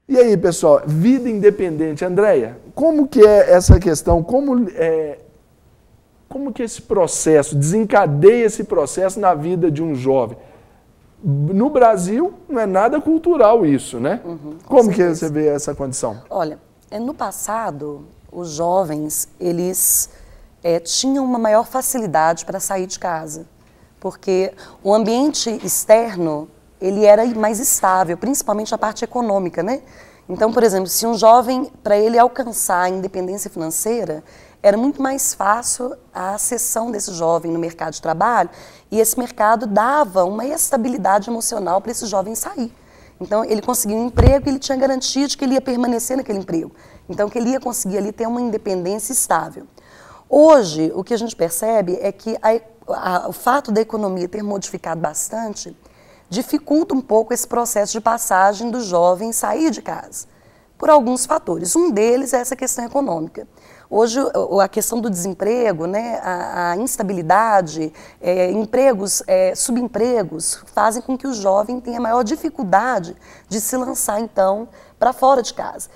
E aí, pessoal, vida independente. Andréia, como que é essa questão? Como que esse processo, desencadeia esse processo na vida de um jovem? No Brasil, não é nada cultural isso, né? Como que você vê essa condição? Olha, no passado, os jovens, eles tinham uma maior facilidade para sair de casa, porque o ambiente externo, ele era mais estável, principalmente a parte econômica, né? Então, por exemplo, se um jovem, para ele alcançar a independência financeira, era muito mais fácil a acessão desse jovem no mercado de trabalho, e esse mercado dava uma estabilidade emocional para esse jovem sair. Então, ele conseguia um emprego e ele tinha garantia de que ele ia permanecer naquele emprego. Então, que ele ia conseguir ali ter uma independência estável. Hoje, o que a gente percebe é que o fato da economia ter modificado bastante dificulta um pouco esse processo de passagem do jovem sair de casa, por alguns fatores. Um deles é essa questão econômica. Hoje, a questão do desemprego, né, a instabilidade, empregos, subempregos, fazem com que o jovem tenha maior dificuldade de se lançar, então, para fora de casa.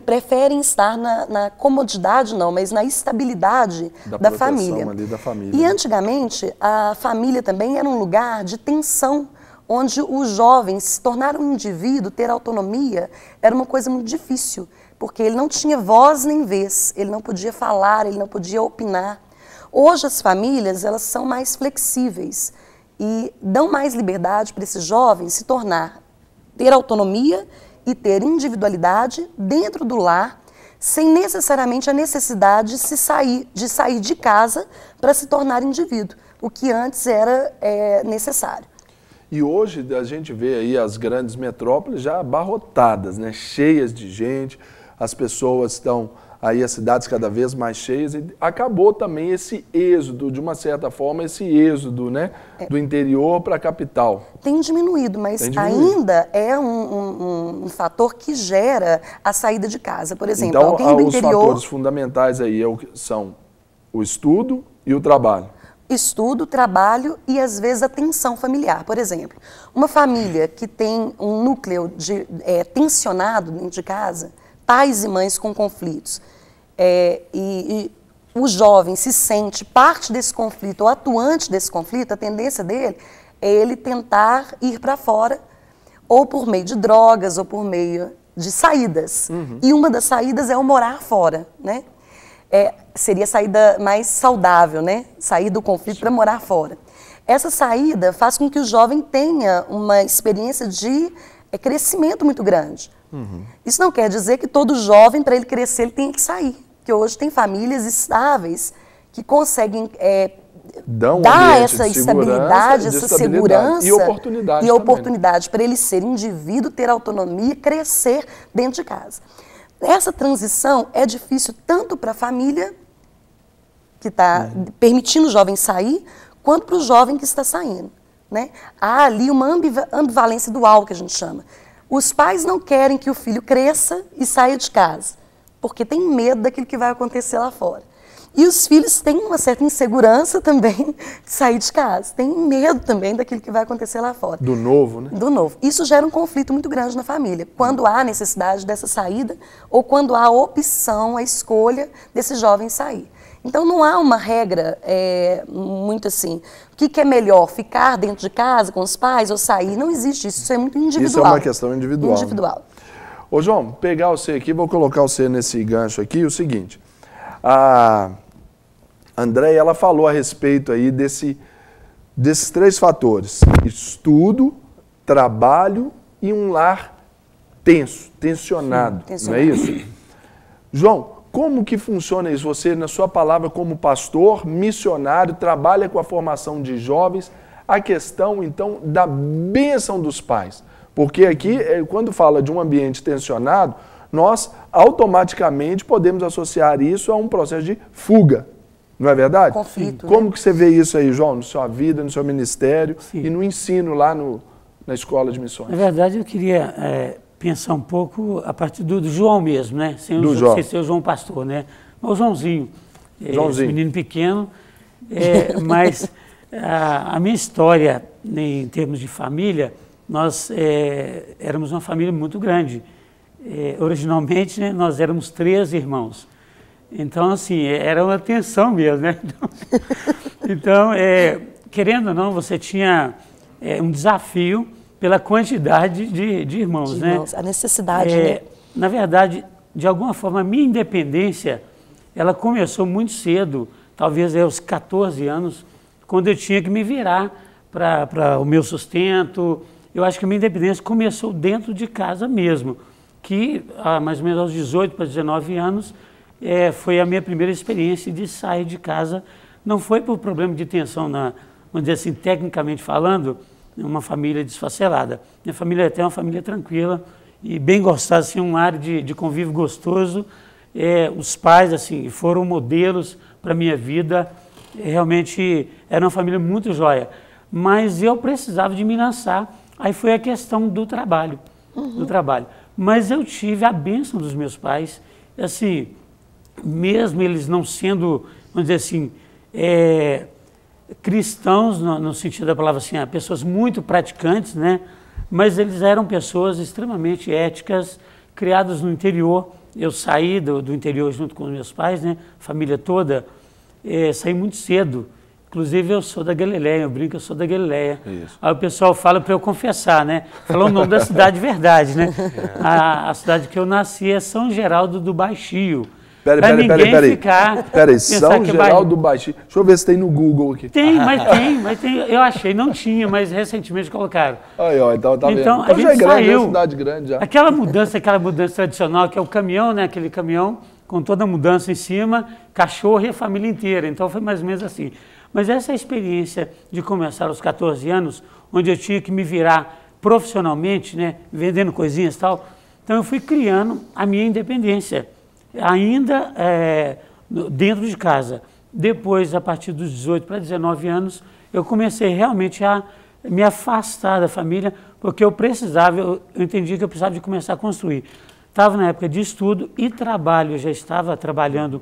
Preferem estar na comodidade, não, mas na estabilidade da família. Ali da família. E antigamente, a família também era um lugar de tensão, onde o jovem se tornar um indivíduo, ter autonomia, era uma coisa muito difícil, porque ele não tinha voz nem vez, ele não podia falar, ele não podia opinar. Hoje as famílias, elas são mais flexíveis e dão mais liberdade para esse jovem se tornar, ter autonomia e ter individualidade dentro do lar, sem necessariamente a necessidade de sair de casa para se tornar indivíduo, o que antes era necessário. E hoje a gente vê aí as grandes metrópoles já abarrotadas, né? Cheias de gente, as pessoas estão aí, as cidades cada vez mais cheias, e acabou também esse êxodo, de uma certa forma, esse êxodo, né? Do interior para a capital. Tem diminuído, mas ainda é um fator que gera a saída de casa. Por exemplo, então, alguém do interior... Os fatores fundamentais aí são o estudo e o trabalho. Estudo, trabalho e, às vezes, a tensão familiar. Por exemplo, uma família que tem um núcleo tensionado dentro de casa, pais e mães com conflitos, e o jovem se sente parte desse conflito ou atuante desse conflito, a tendência dele é ele tentar ir para fora, ou por meio de drogas, ou por meio de saídas. E uma das saídas é o morar fora, né? Seria a saída mais saudável, né? Sair do conflito para morar fora. Essa saída faz com que o jovem tenha uma experiência de crescimento muito grande. Isso não quer dizer que todo jovem, para ele crescer, ele tenha que sair. Porque hoje tem famílias estáveis que conseguem dar essa estabilidade, essa segurança e oportunidade para ele ser indivíduo, ter autonomia, crescer dentro de casa. Essa transição é difícil tanto para a família, que está permitindo o jovem sair, quanto para o jovem que está saindo, né? Há ali uma ambivalência dual, que a gente chama. Os pais não querem que o filho cresça e saia de casa, porque tem medo daquilo que vai acontecer lá fora. E os filhos têm uma certa insegurança também de sair de casa, têm medo também daquilo que vai acontecer lá fora. Do novo, né? Do novo. Isso gera um conflito muito grande na família, quando há necessidade dessa saída ou quando há a opção, a escolha desse jovem sair. Então não há uma regra muito assim, o que é melhor, ficar dentro de casa com os pais ou sair? Não existe isso, isso é muito individual. Isso é uma questão individual. Individual. Né? Ô João, pegar você aqui, vou colocar você nesse gancho aqui, o seguinte, a Andréia, ela falou a respeito aí desses três fatores: estudo, trabalho e um lar tensionado, não é isso? João, como que funciona isso? Você, na sua palavra, como pastor, missionário, trabalha com a formação de jovens, a questão, então, da bênção dos pais. Porque aqui, quando fala de um ambiente tensionado, nós automaticamente podemos associar isso a um processo de fuga. Não é verdade? Conflito. Como que você vê isso aí, João, na sua vida, no seu ministério e no ensino lá na Escola de Missões? Na verdade, eu queria pensar um pouco a partir do João mesmo, né? Sem ser o João Pastor, né? O Joãozinho. Esse menino pequeno, mas a minha história, em termos de família, nós éramos uma família muito grande. originalmente, né, nós éramos 3 irmãos. Então, assim, era uma tensão mesmo, né? Então, querendo ou não, você tinha um desafio pela quantidade de irmãos, né? A necessidade, né? Na verdade, de alguma forma, a minha independência, ela começou muito cedo, talvez aos 14 anos, quando eu tinha que me virar para o meu sustento. Eu acho que a minha independência começou dentro de casa mesmo, que mais ou menos aos 18 para 19 anos, foi a minha primeira experiência de sair de casa. Não foi por problema de tensão, vamos dizer assim, tecnicamente falando, uma família desfacelada. Minha família é até uma família tranquila e bem gostosa, assim, um ar de convívio gostoso. Os pais, assim, foram modelos para a minha vida. Realmente era uma família muito joia. Mas eu precisava de me lançar. Aí foi a questão do trabalho, Mas eu tive a bênção dos meus pais, assim, mesmo eles não sendo, vamos dizer assim, cristãos, no sentido da palavra assim, pessoas muito praticantes, né? Mas eles eram pessoas extremamente éticas, criadas no interior. Eu saí do interior junto com os meus pais, né? Família toda, saí muito cedo. Inclusive, eu sou da Galileia, eu brinco que eu sou da Galileia. Isso. Aí o pessoal fala para eu confessar, né? Fala o nome da cidade de verdade, né? A cidade que eu nasci é São Geraldo do Baixio. Peraí. São Geraldo do Baixio. Deixa eu ver se tem no Google aqui. Tem, mas tem. Eu achei, não tinha, mas recentemente colocaram. Aí, ó, então tá vendo. Então a gente já é grande, saiu. É uma cidade grande já. Aquela mudança tradicional, que é o caminhão, né? Aquele caminhão com toda a mudança em cima, cachorro e a família inteira. Então foi mais ou menos assim. Mas essa experiência de começar aos 14 anos, onde eu tinha que me virar profissionalmente, né? Vendendo coisinhas e tal. Então eu fui criando a minha independência. Ainda dentro de casa. Depois, a partir dos 18 para 19 anos, eu comecei realmente a me afastar da família, porque eu entendi que eu precisava de começar a construir. Estava na época de estudo e trabalho, eu já estava trabalhando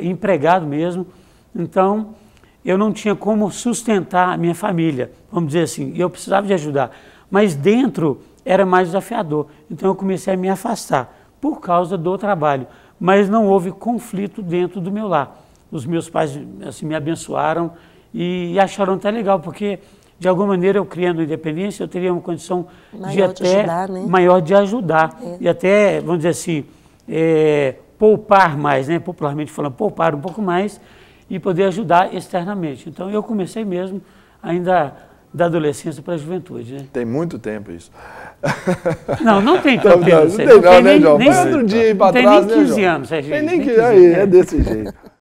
empregado mesmo, então eu não tinha como sustentar a minha família, vamos dizer assim, eu precisava de ajudar, mas dentro era mais desafiador, então eu comecei a me afastar por causa do trabalho. Mas não houve conflito dentro do meu lar. Os meus pais assim, me abençoaram e acharam até legal, porque de alguma maneira eu criando independência, eu teria uma condição maior de ajudar. E até, vamos dizer assim, poupar mais, né? Popularmente falando, poupar um pouco mais e poder ajudar externamente. Então eu comecei mesmo ainda da adolescência para a juventude, né? Tem muito tempo isso. Não tem tanto tempo. Não tem, né, João? Foi outro dia aí para trás, né, João? Nem 15 anos, Serginho. É desse jeito.